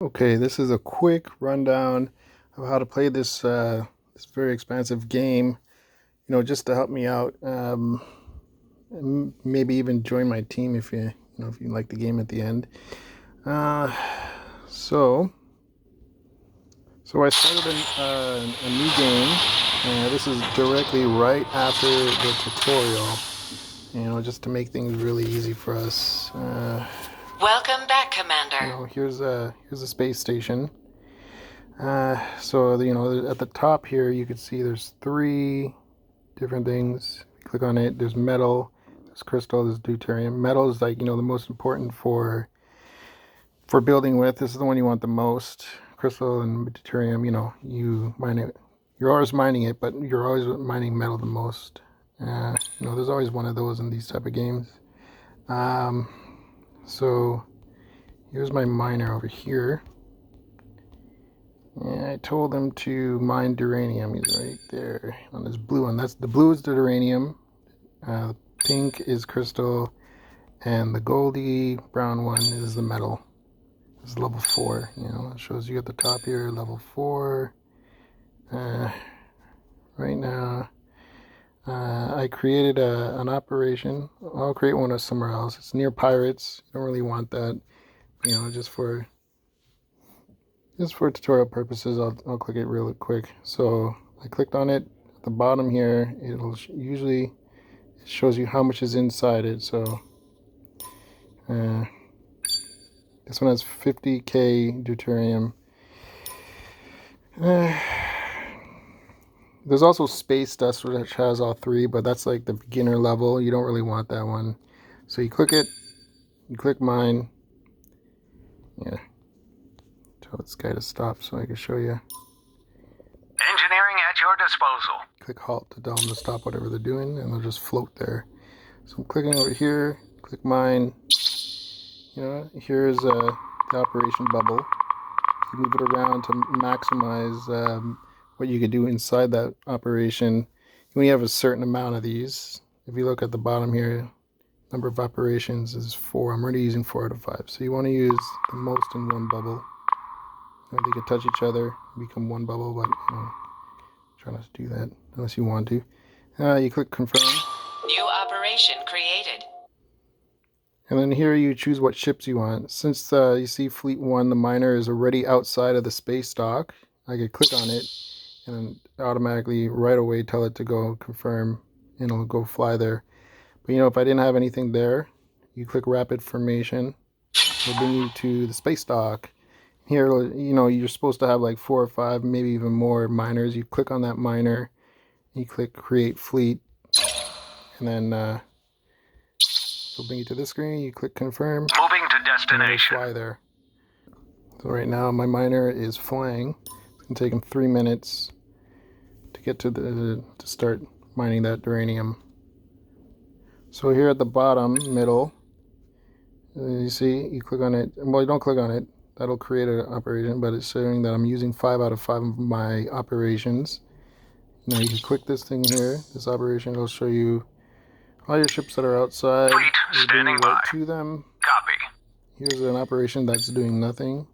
Okay, this is a quick rundown of how to play this very expansive game. Just to help me out, and maybe even join my team if you like the game at the end. Uh, so so I started a new game. This is directly right after the tutorial. Just to make things really easy for us. Welcome back, Commander. Here's a space station. So at the top here, you can see there's three different things. Click on it. There's metal, there's crystal, there's deuterium. Metal is like the most important for building with. This is the one you want the most. Crystal and deuterium. You mine it. You're always mining it, but you're always mining metal the most. There's always one of those in these type of games. So here's my miner over here. And I told him to mine duranium. He's right there on this blue one. The blue is the duranium. Pink is crystal, and the goldy brown one is the metal. It's level 4. It shows you at the top here, level 4. Right now, I created an operation. I'll create one somewhere else. It's near pirates. You don't really want that, just for tutorial purposes. I'll click it real quick. So I clicked on it. At the bottom here, it shows you how much is inside it. So this one has 50k deuterium. There's also space dust, which has all three, but that's like the beginner level. You don't really want that one. So you click it, you click mine. Yeah. Tell this guy to stop so I can show you. Engineering at your disposal. Click halt to tell them to stop whatever they're doing, and they'll just float there. So I'm clicking over here, click mine. Here's the operation bubble. You move it around to maximize what you could do inside that operation. You only have a certain amount of these. If you look at the bottom here, number of operations is 4. I'm already using 4 out of 5. So you want to use the most in one bubble. They could touch each other, become one bubble, but try not to do that unless you want to. You click confirm. New operation created. And then here you choose what ships you want. Since you see Fleet 1, the miner is already outside of the space dock, I could click on it and automatically right away tell it to go confirm, and it'll go fly there. But if I didn't have anything there, you click rapid formation. It'll bring you to the space dock. Here, you're supposed to have like 4 or 5, maybe even more miners. You click on that miner, you click create fleet, and then it'll bring you to this screen. You click confirm. Moving to destination. Fly there. So right now my miner is flying. It's gonna take him 3 minutes to get to start mining that duranium. So here at the bottom middle, you see, you click on it. Well, you don't click on it. That'll create an operation, but it's showing that I'm using 5 out of 5 of my operations. Now you can click this thing here. This operation will show you all your ships that are outside. Fleet standing by. Right to them. Copy. Here's an operation that's doing nothing.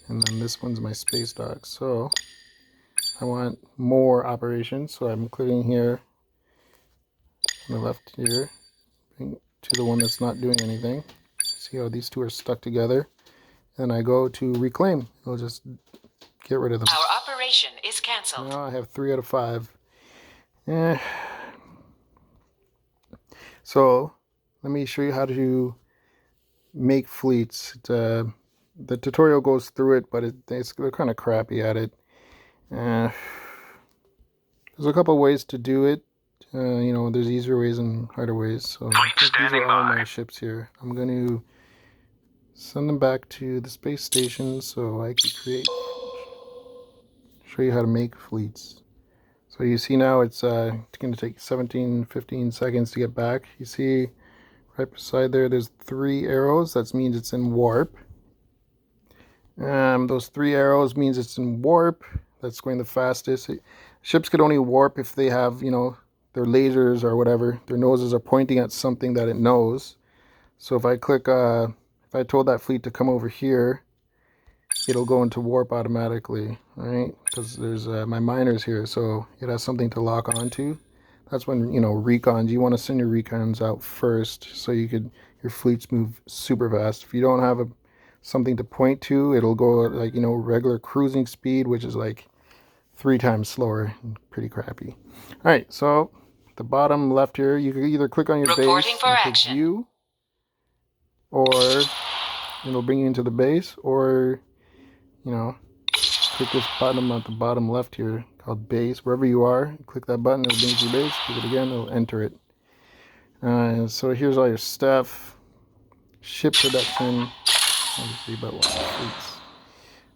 And then this one's my space dock. So I want more operations. So I'm clicking here on the left here. Bring to the one that's not doing anything. See how these two are stuck together. And I go to reclaim. I'll just get rid of them. Our operation is cancelled. Now I have 3 out of 5. So let me show you how to make fleets. The tutorial goes through it, but they're kind of crappy at it. There's a couple ways to do it. There's easier ways and harder ways. So I think these are all my ships here. I'm going to send them back to the space station so I can show you how to make fleets. So you see now it's going to take 17-15 seconds to get back. You see right beside there's 3 arrows. That means it's in warp. Those 3 arrows means it's in warp. That's going the fastest. Ships could only warp if they have, their lasers or whatever. Their noses are pointing at something that it knows. So if I click, if I told that fleet to come over here, it'll go into warp automatically, right? Because there's my miners here, so it has something to lock onto. That's when, you know, recons, you want to send your recons out first so your fleets move super fast. If you don't have something to point to, it'll go at, like, you know, regular cruising speed, which is like 3 times slower. Pretty crappy. All right, so the bottom left here, you can either click on your Reporting base for and click action. view, or it'll bring you into the base, or, you know, click this button at the bottom left here called base. Wherever you are, click that button, it'll bring you to your base. Click it again, it'll enter it. So here's all your stuff. Ship production. Obviously about 1 fleets.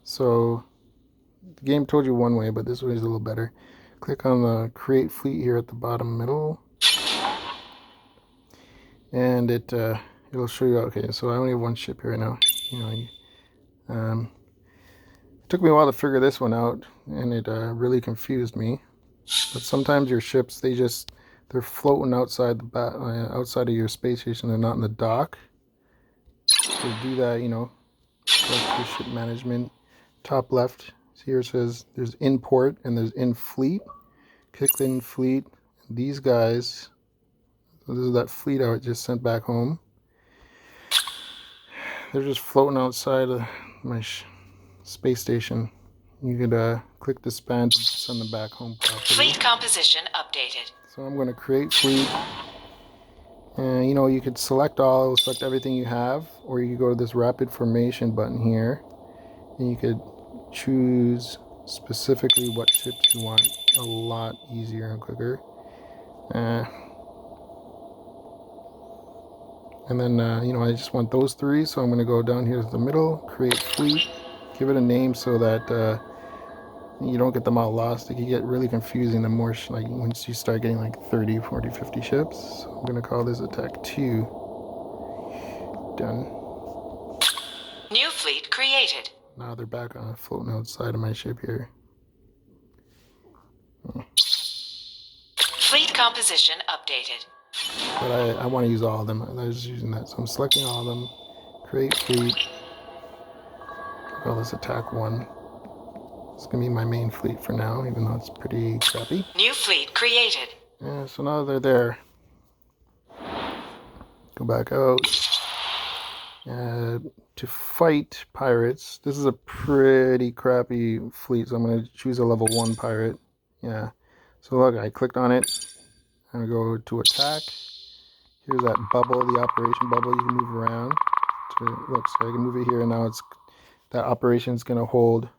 So the game told you one way, but this way is a little better. Click on the create fleet here at the bottom middle, and it'll show you. Okay, so I only have 1 ship here right now. You know, it took me a while to figure this one out, and it really confused me. But sometimes your ships, they're floating outside outside of your space station. They're not in the dock. To do that, you know, go to ship management, top left. Here it says there's in port and there's in fleet. Click the in fleet. These guys, so this is that fleet I just sent back home. They're just floating outside of my space station. You could click the span to send them back home properly. Fleet composition updated. So I'm going to create fleet. And, you know, you could select everything you have, or you could go to this rapid formation button here, and you could choose specifically what ships you want. A lot easier and quicker. And then, you know, I just want those 3, so I'm going to go down here to the middle, create fleet, give it a name so that you don't get them all lost. It can get really confusing the more, like, once you start getting like 30, 40, 50 ships. So I'm going to call this Attack 2. Done. New fleet created. Now they're back on floating outside of my ship here. Fleet composition updated. But I want to use all of them. I was just using that. So I'm selecting all of them. Create fleet. Call this Attack 1. It's going to be my main fleet for now, even though it's pretty crappy. New fleet created. Yeah, so now they're there. Go back out. To fight pirates, this is a pretty crappy fleet, so I'm going to choose a level 1 pirate. Yeah. So look, I clicked on it. I'm going to go to attack. Here's that bubble, the operation bubble. You can move around. Look, so I can move it here, and now that operation is going to hold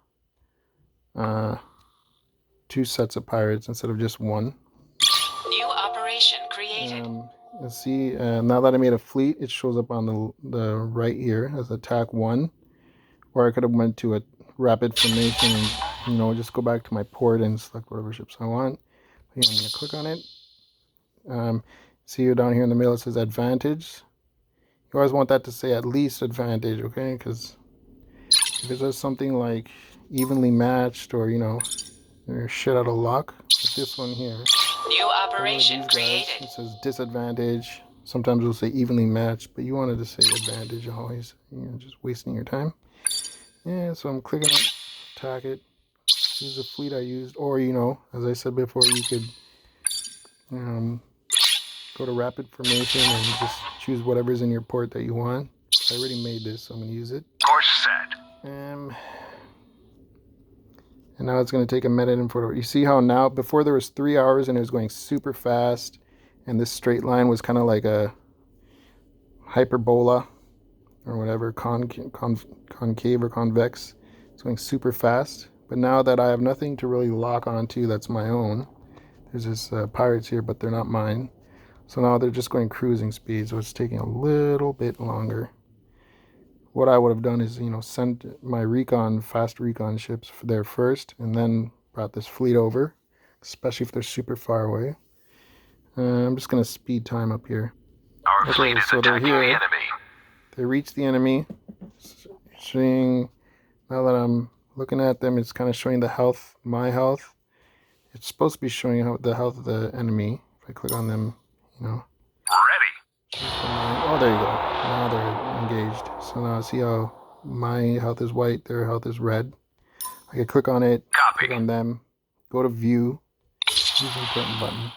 2 sets of pirates instead of just 1. New operation created. Let's see, now that I made a fleet, it shows up on the right here as Attack 1. Or I could have went to a rapid formation and, you know, just go back to my port and select whatever ships I want. Here, I'm going to click on it. See down here in the middle it says advantage. You always want that to say at least advantage, okay? Because if it says something like evenly matched, or, you know, you're shit out of luck, like this one here. New operation created. It says disadvantage. Sometimes it'll say evenly matched, but you wanted to say advantage always. You know, just wasting your time. Yeah, so I'm clicking it, attack it. This is the fleet I used. Or, you know, as I said before, you could go to rapid formation and just choose whatever's in your port that you want. I already made this, so I'm going to use it. Course set. And now it's going to take a minute and photo. You see how now, before there was 3 hours and it was going super fast, and this straight line was kind of like a hyperbola or whatever, concave or convex. It's going super fast. But now that I have nothing to really lock onto that's my own, there's this pirates here, but they're not mine. So now they're just going cruising speed, so it's taking a little bit longer. What I would have done is, you know, sent my fast recon ships there first, and then brought this fleet over, especially if they're super far away. I'm just going to speed time up here. Our fleet is attacking the enemy. They reach the enemy. Seeing, now that I'm looking at them, it's kind of showing the health, my health. It's supposed to be showing the health of the enemy. If I click on them, you know. Ready. Oh, there you go. Now they're engaged. So now see how my health is white, their health is red. I can click on it, click on them, go to view, use the important button.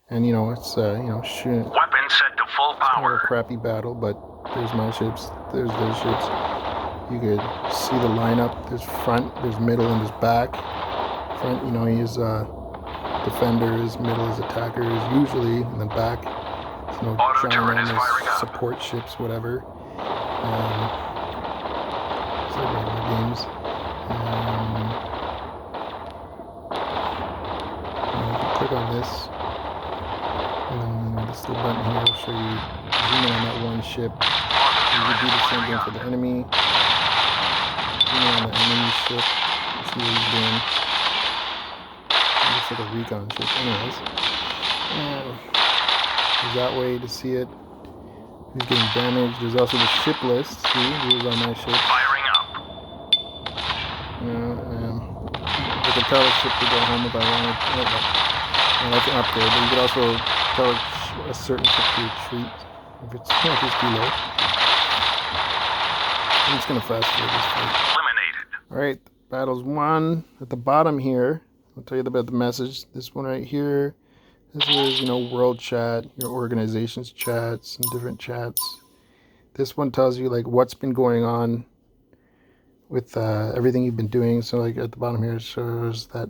And you know, it's shooting. Weapon set to full It's kind of a power. crappy battle, but there's my ships, there's their ships. You could see the lineup. There's front, there's middle, and there's back. Front, you know, he's defenders, middle is attackers usually, and then back, you know, Auto turret is firing up. support ships, whatever. So regular games. You can click on this, and then this little button here will show you zoom in on that one ship. You can do the same thing for the enemy. Zoom in on the enemy ship. See what he's doing. It looks like a recon ship. Anyways, there's that way to see it. He's getting damaged. There's also the ship list. See, here's on my ship. Firing up. I can tell a ship to go home if I wanted. That's an upgrade. But you could also tell a certain ship to retreat if it's too low. I'm just gonna fast forward this fight. Eliminated. Alright, battle's won. At the bottom here, I'll tell you about the message. This one right here. This is, you know, world chat, your organization's chats, and different chats. This one tells you like what's been going on with everything you've been doing. So like at the bottom here it shows that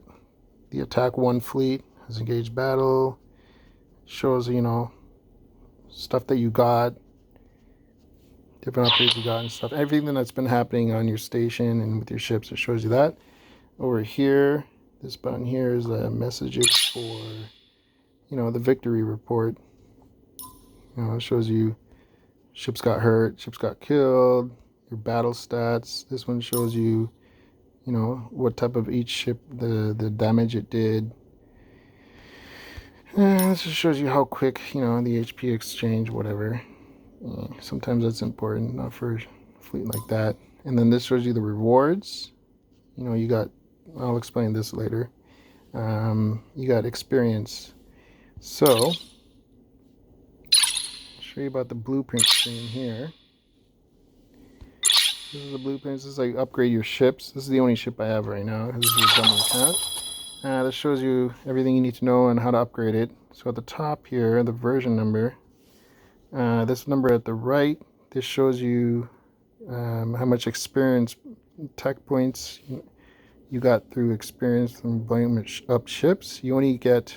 the Attack 1 fleet has engaged battle. Shows, you know, stuff that you got, different upgrades you got and stuff. Everything that's been happening on your station and with your ships, it shows you that. Over here, this button here is the messages for, you know, the victory report. You know, it shows you ships got hurt, ships got killed, your battle stats. This one shows you, you know, what type of each ship, the damage it did. And this just shows you how quick, you know, the HP exchange, whatever. Sometimes that's important, not for a fleet like that. And then this shows you the rewards. You know, you got, I'll explain this later. You got experience. So, I'll show you about the blueprint screen here. This is the blueprints. This is like upgrade your ships. This is the only ship I have right now. This is a dummy account. This shows you everything you need to know and how to upgrade it. So at the top here, the version number. This number at the right, this shows you how much experience, tech points you got through experience from blowing up ships. You only get,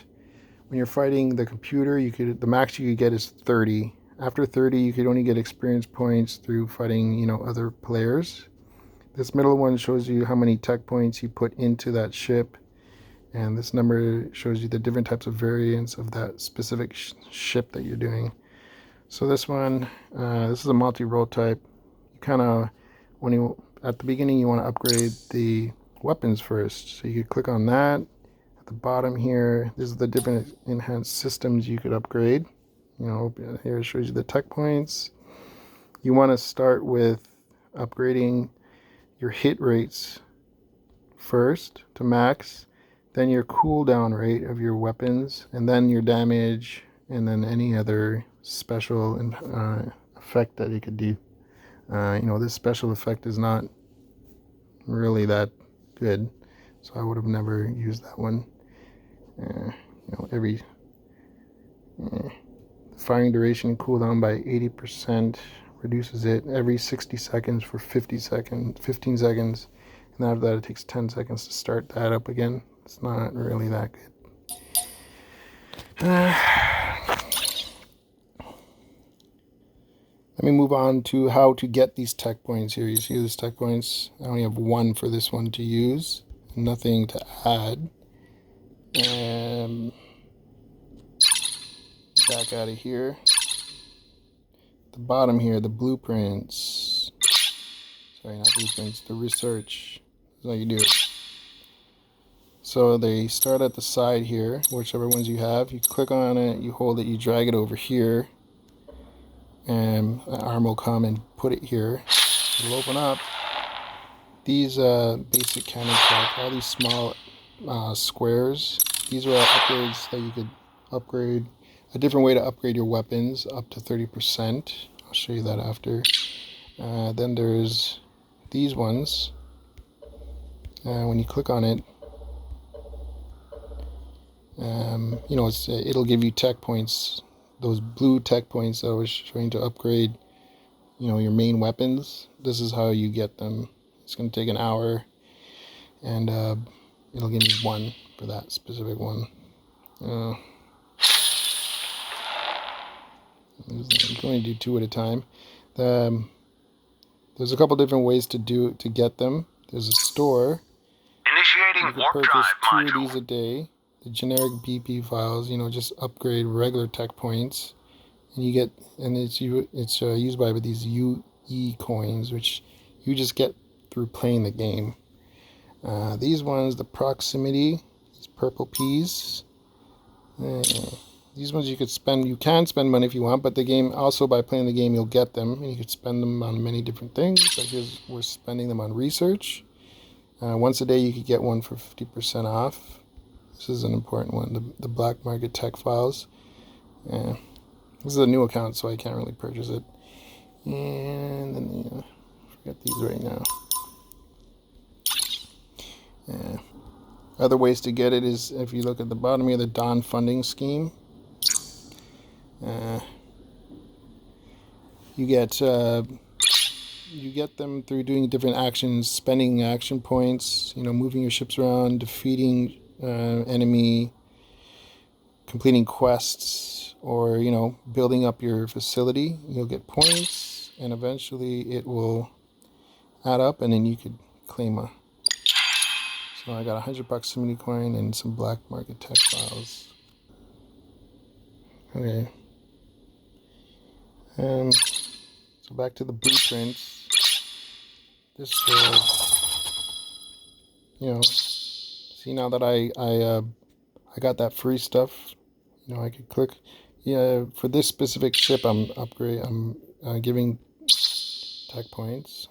when you're fighting the computer, the max you could get is 30. After 30, you could only get experience points through fighting, you know, other players. This middle one shows you how many tech points you put into that ship. And this number shows you the different types of variants of that specific ship that you're doing. So this one, this is a multi-role type. You kind of, at the beginning, you want to upgrade the weapons first. So you could click on that. At the bottom here, this is the different enhanced systems you could upgrade. You know, here it shows you the tech points. You want to start with upgrading your hit rates first to max, then your cooldown rate of your weapons, and then your damage, and then any other special effect that you could do. You know, this special effect is not really that good, so I would have never used that one. You know, firing duration and cooldown by 80%, reduces it every 60 seconds for 15 seconds, and after that it takes 10 seconds to start that up again. It's not really that good. Let me move on to how to get these tech points here. You see these tech points? I only have one for this one to use, nothing to add. Back out of here. At the bottom here, the blueprints. Sorry, not blueprints, the research. That's how you do it. So they start at the side here, whichever ones you have. You click on it, you hold it, you drag it over here. And an arm will come and put it here. It'll open up. These basic cannon track, all these small squares. These are upgrades that you could upgrade. A different way to upgrade your weapons up to 30%. I'll show you that after. Then there's these ones. When you click on it, you know, it'll give you tech points. Those blue tech points that I was trying to upgrade, you know, your main weapons. This is how you get them. It's going to take an hour, and it'll give me 1 for that specific one. I'm going to do 2 at a time. There's a couple different ways to get them. There's a store. Initiating You can warp purchase drive 2 module. of these a day. The generic BP files, you know, just upgrade regular tech points, and you get, and it's used by these UE coins, which you just get through playing the game. These ones, the proximity, these purple peas. These ones you can spend money if you want, but the game also, by playing the game, you'll get them, and you could spend them on many different things. But we're spending them on research. Once a day you could get one for 50% off. This is an important one, the black market tech files. This is a new account, so I can't really purchase it. And then, forget these right now. Other ways to get it is if you look at the bottom here, the Dawn funding scheme. You get them through doing different actions, spending action points, you know, moving your ships around, defeating enemy, completing quests, or, you know, building up your facility. You'll get points, and eventually it will add up, and then you could claim a. So I got $100 proximity coin and some black market tech files. Okay. So back to the blueprints. This you know, see, now that I got that free stuff, you know, I could click. Yeah, for this specific ship, I'm giving tech points.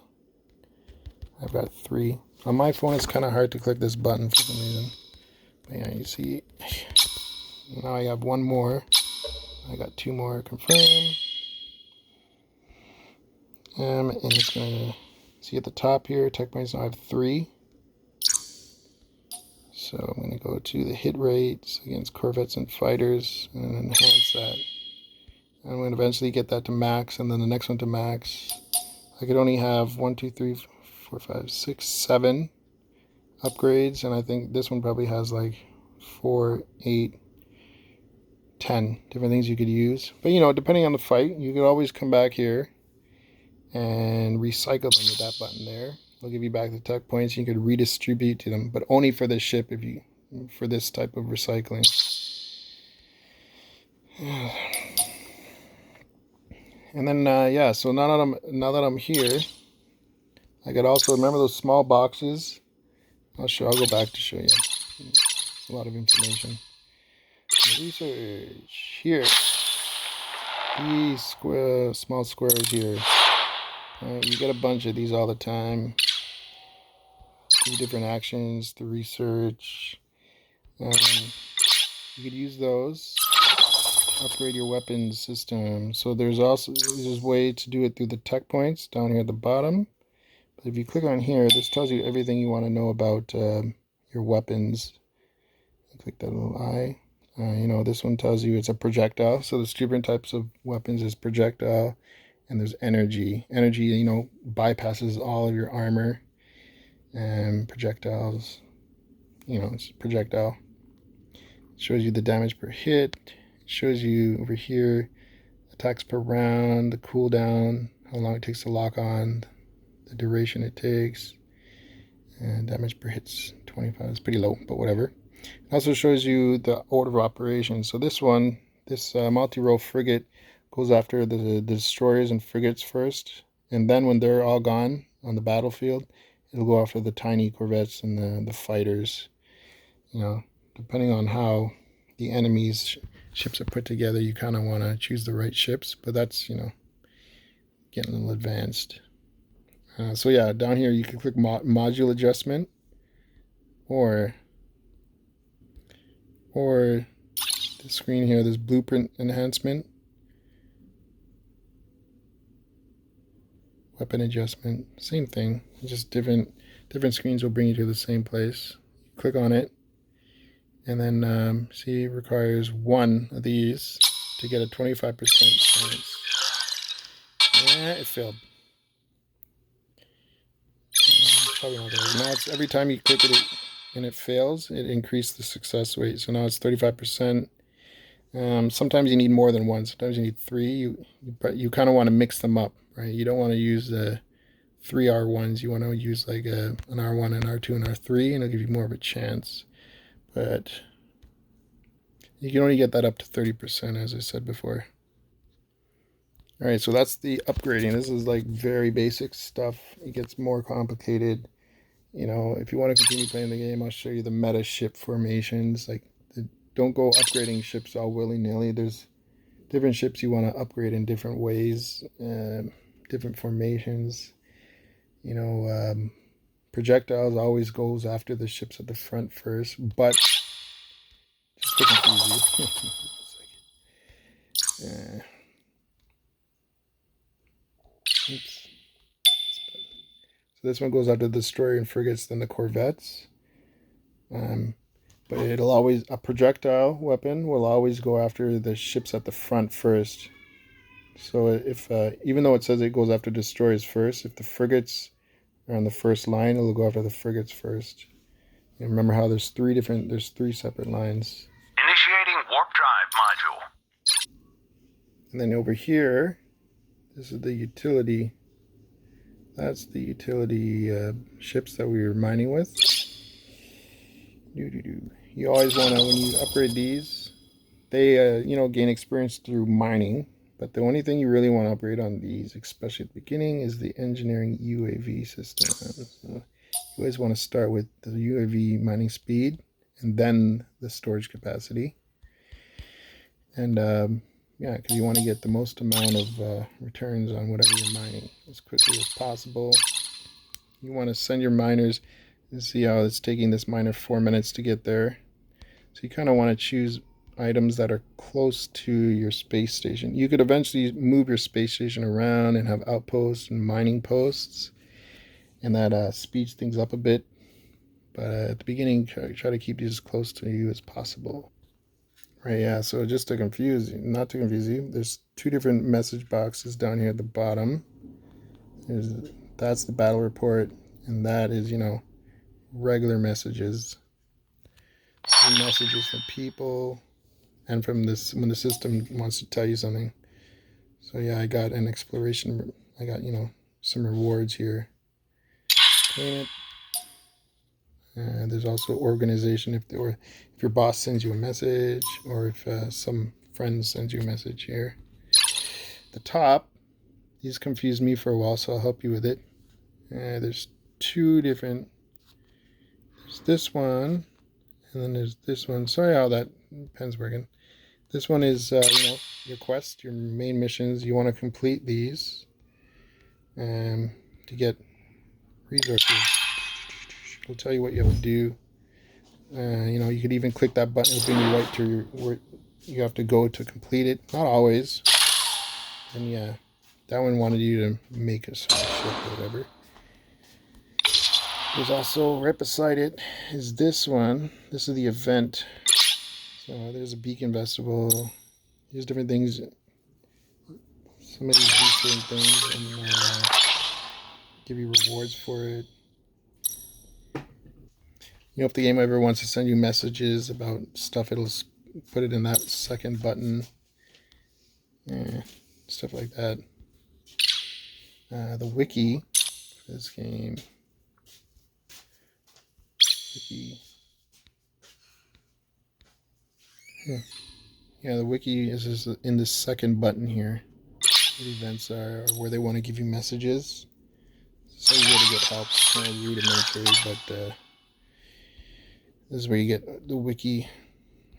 I've got 3. On my phone, it's kind of hard to click this button for some reason. But yeah, you see, now I have 1 more. I got 2 more. Confirm. And it's gonna see at the top here, tech points. Now I have 3. So I'm going to go to the hit rates against corvettes and fighters and enhance that. I'm going to eventually get that to max, and then the next one to max. I could only have 1, 2, 3, 4, 5, 6, 7 upgrades, and I think this one probably has like 4, 8, 10 different things you could use. But, you know, depending on the fight, you could always come back here and recycle them with that button there. They'll give you back the tech points. You could redistribute to them, but only for this ship, for this type of recycling. And then yeah, so now that I'm here, I could also remember those small boxes. I'll go back to show you. It's a lot of information. Research here. These small squares here. You get a bunch of these all the time. 3 different actions, the research. You could use those to upgrade your weapons system. So there's a way to do it through the tech points down here at the bottom. But if you click on here, this tells you everything you want to know about your weapons. Click that little eye. You know, this one tells you it's a projectile. So there's different types of weapons. There's projectile, and there's energy. Energy, you know, bypasses all of your armor. And projectiles, you know, it's projectile. It shows you the damage per hit. It shows you over here attacks per round, the cooldown, how long it takes to lock on, the duration it takes, and damage per hit's 25. It's pretty low, but whatever. It also shows you the order of operations. So this one, this multi-role frigate goes after the destroyers and frigates first, and then when they're all gone on the battlefield, it'll go after the tiny corvettes and the fighters. You know, depending on how the enemy's ships are put together, you kind of want to choose the right ships. But that's, you know, getting a little advanced. So yeah, down here you can click module adjustment, or the screen here, this blueprint enhancement. weapon adjustment, same thing. Just different screens will bring you to the same place. Click on it, and then see, it requires one of these to get a 25% chance. Yeah, it failed. Probably not there. Now it's every time you click it and it fails, it increased the success rate. So now it's 35%. Sometimes you need more than one. Sometimes you need three. You kind of want to mix them up, right? You don't want to use the 3 R1s. You want to use like an R1 and R2 and R3, and it'll give you more of a chance. But you can only get that up to 30%, as I said before. All right, so that's the upgrading. This is like very basic stuff. It gets more complicated. You know, if you want to continue playing the game, I'll show you the meta ship formations. Like, don't go upgrading ships all willy-nilly. There's different ships you want to upgrade in different ways, different formations. You know, projectiles always goes after the ships at the front first, but just to confuse you. Oops. So this one goes after the destroyer and frigates, then the corvettes. But it'll always, a projectile weapon will always go after the ships at the front first. So if even though it says it goes after destroyers first, if the frigates are on the first line, it'll go after the frigates first. And remember how there's three separate lines. Initiating warp drive module. And then over here, this is the utility. That's the utility ships that we were mining with. You always want to, when you upgrade these, they you know, gain experience through mining. But the only thing you really want to upgrade on these, especially at the beginning, is the engineering UAV system. So you always want to start with the UAV mining speed and then the storage capacity. And yeah, because you want to get the most amount of returns on whatever you're mining as quickly as possible. You want to send your miners, and see how it's taking this miner 4 minutes to get there. So you kind of want to choose items that are close to your space station. You could eventually move your space station around and have outposts and mining posts, and that speeds things up a bit. But at the beginning, try to keep these as close to you as possible. Right, yeah, so just to confuse you, not to confuse you, there's two different message boxes down here at the bottom. That's the battle report, and that is, you know, regular messages. Messages from people, and from this, when the system wants to tell you something. So yeah, I got an exploration, I got, you know, some rewards here. Claim it. And there's also organization, if your boss sends you a message, or if some friend sends you a message here. The top, these confused me for a while, so I'll help you with it. There's two different, there's this one, and then there's this one. Sorry how that pen's working. This one is, you know, your quest, your main missions. You want to complete these to get resources. It'll tell you what you have to do. You know, you could even click that button. It'll bring you right to where you have to go to complete it. Not always. And yeah, that one wanted you to make a certain ship or whatever. There's also, right beside it, is this one. This is the event. So there's a beacon festival. There's different things. Some of these do certain things and give you rewards for it. You know, if the game ever wants to send you messages about stuff, it'll put it in that second button. Stuff like that. The wiki for this game. Wiki. Yeah, the wiki is just in this second button here. The events are where they want to give you messages. So you gotta get help. It's kind of rudimentary, but this is where you get the wiki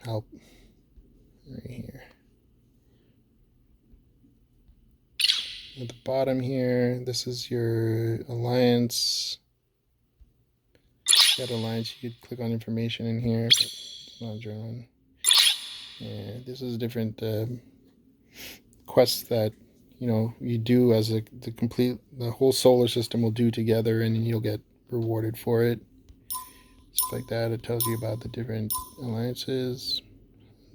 help. Right here. At the bottom here, this is your alliance. Got alliance, you could click on information in here, but it's not a journal. Yeah, this is different quests that you do as the whole solar system will do together, and then you'll get rewarded for it. Stuff like that. It tells you about the different alliances.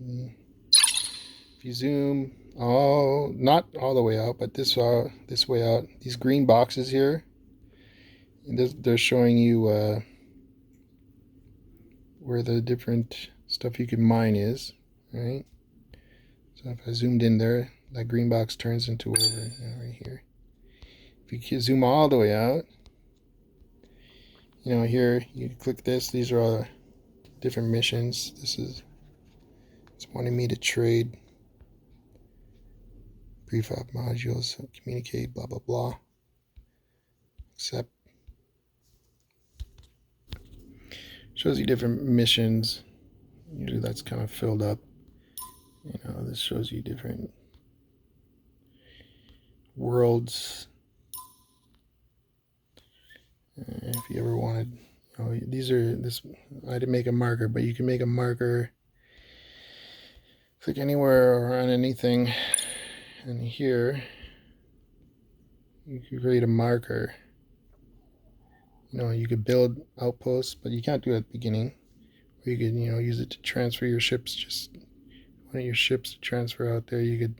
If you zoom not all the way out, but this way out, these green boxes here, they're showing you where the different stuff you can mine is, right? So if I zoomed in there, that green box turns into whatever, right here. If you zoom all the way out, here you click this. These are all different missions. It's wanting me to trade prefab modules, so communicate, blah blah blah. Accept. Shows you different missions. Usually that's kind of filled up. This shows you different worlds. If you ever wanted, I didn't make a marker, but you can make a marker. Click anywhere or on anything, and here you can create a marker. You could build outposts, but you can't do it at the beginning. Or you could, use it to transfer your ships. Just one of your ships to transfer out there. You could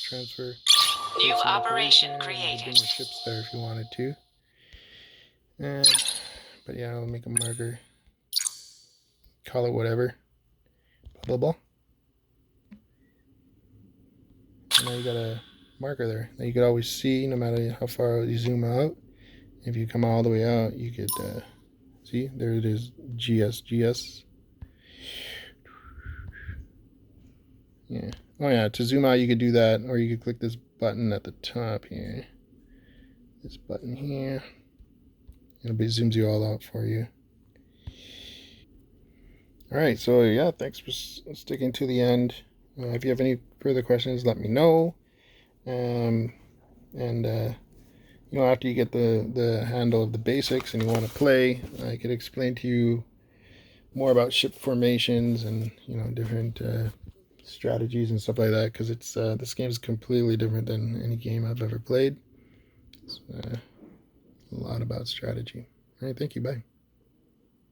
transfer. New operation created. Bring your ships there if you wanted to. But yeah, I'll make a marker. Call it whatever. Blah blah blah. And now you got a marker there that you could always see, no matter how far you zoom out. If you come all the way out, you could see there it is. GS. Yeah. Oh yeah. To zoom out, you could do that, or you could click this button at the top here. This button here. It zooms you all out for you. All right. So yeah, thanks for sticking to the end. If you have any further questions, let me know. After you get the handle of the basics and you want to play, I could explain to you more about ship formations and different strategies and stuff like that, because this game is completely different than any game I've ever played. It's a lot about strategy. All right, thank you. Bye.